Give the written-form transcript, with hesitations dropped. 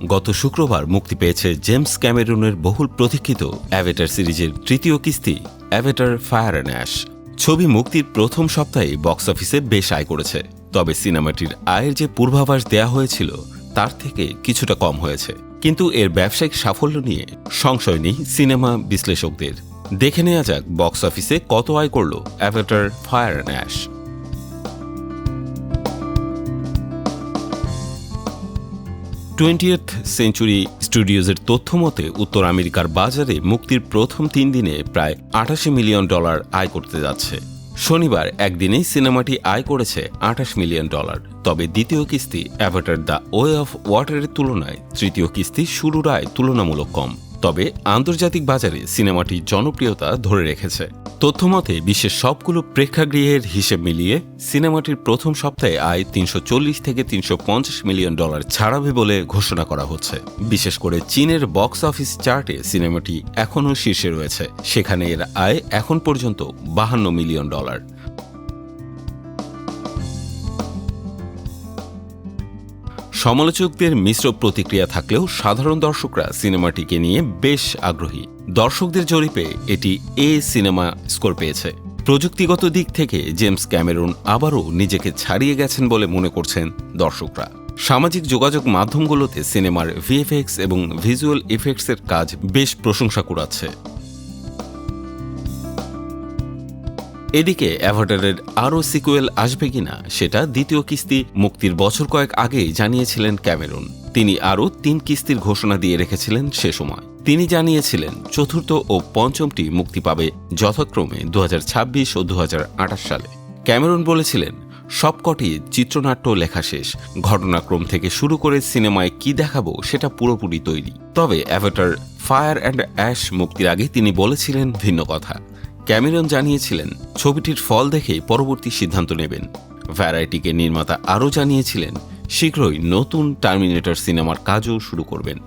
গত শুক্রবার মুক্তি পেয়েছে জেমস ক্যামেরুনের বহুল প্রতীক্ষিত অ্যাভেটার সিরিজের তৃতীয় কিস্তি অ্যাভেটার ফায়ার অ্যান্ড অ্যাশ। ছবি মুক্তির প্রথম সপ্তাহে বক্স অফিসে বেশ আয় করেছে, তবে সিনেমাটির আয়ের যে পূর্বাভাস দেয়া হয়েছিল তার থেকে কিছুটা কম হয়েছে। কিন্তু এর ব্যবসায়িক সাফল্য নিয়ে সংশয় নেই সিনেমা বিশ্লেষকদের। দেখে নেওয়া যাক বক্স অফিসে কত আয় করল Avatar fire and ash. 20th century স্টুডিওজের তথ্য মতে উত্তর আমেরিকার বাজারে মুক্তির প্রথম 3 দিনে প্রায় $88 মিলিয়ন আয় করতে যাচ্ছে। শনিবার একদিনেই সিনেমাটি আয় করেছে $28 মিলিয়ন। তবে দ্বিতীয় কিস্তি অ্যাভাটার দ্য ওয়ে অফ ওয়াটারের তুলনায় তৃতীয় কিস্তি শুরুর আয় তুলনামূলক কম। তবে আন্তর্জাতিক বাজারে সিনেমাটি জনপ্রিয়তা ধরে রেখেছে। তথ্যমতে বিশ্বের সবগুলো প্রেক্ষাগৃহের হিসেব মিলিয়ে সিনেমাটির প্রথম সপ্তাহে আয় $340 থেকে $350 মিলিয়ন ছাড়াবে বলে ঘোষণা করা হচ্ছে। বিশেষ করে চীনের বক্স অফিস চার্টে সিনেমাটি এখনও শীর্ষে রয়েছে, সেখানে এর আয় এখন পর্যন্ত $52 মিলিয়ন। সমালোচকদের মিশ্র প্রতিক্রিয়া থাকলেও সাধারণ দর্শকরা সিনেমাটিকে নিয়ে বেশ আগ্রহী। দর্শকদের জরিপে এটি এ সিনেমা স্কোর পেয়েছে। প্রযুক্তিগত দিক থেকে জেমস ক্যামেরুন আবারও নিজেকে ছাড়িয়ে গেছেন বলে মনে করছেন দর্শকরা। সামাজিক যোগাযোগ মাধ্যমগুলোতে সিনেমার ভিএফএক্স এবং ভিজুয়াল ইফেক্টসের কাজ বেশ প্রশংসা কুড়াচ্ছে। এদিকে অ্যাভাটারের আরও সিকুয়েল আসবে কিনা সেটা দ্বিতীয় কিস্তি মুক্তির বছর কয়েক আগেই জানিয়েছিলেন ক্যামেরুন। তিনি আরও 3 কিস্তির ঘোষণা দিয়ে রেখেছিলেন সে সময়। তিনি জানিয়েছিলেন চতুর্থ ও পঞ্চমটি মুক্তি পাবে যথাক্রমে 2026 ও 2028 সালে। ক্যামেরুন বলেছিলেন, সবকটি চিত্রনাট্য লেখা শেষ, ঘটনাক্রম থেকে শুরু করে সিনেমায় কি দেখাবো সেটা পুরোপুরি তৈরি। তবে অ্যাভাটার ফায়ার অ্যান্ড অ্যাশ মুক্তির আগে তিনি বলেছিলেন ভিন্ন কথা। ক্যামেরন জানিয়েছিলেন ছবিটির ফল দেখেই পরবর্তী সিদ্ধান্ত নেবেন। ভ্যারাইটিকে নির্মাতা আরও জানিয়েছিলেন শীঘ্রই নতুন টার্মিনেটর সিনেমার কাজও শুরু করবেন।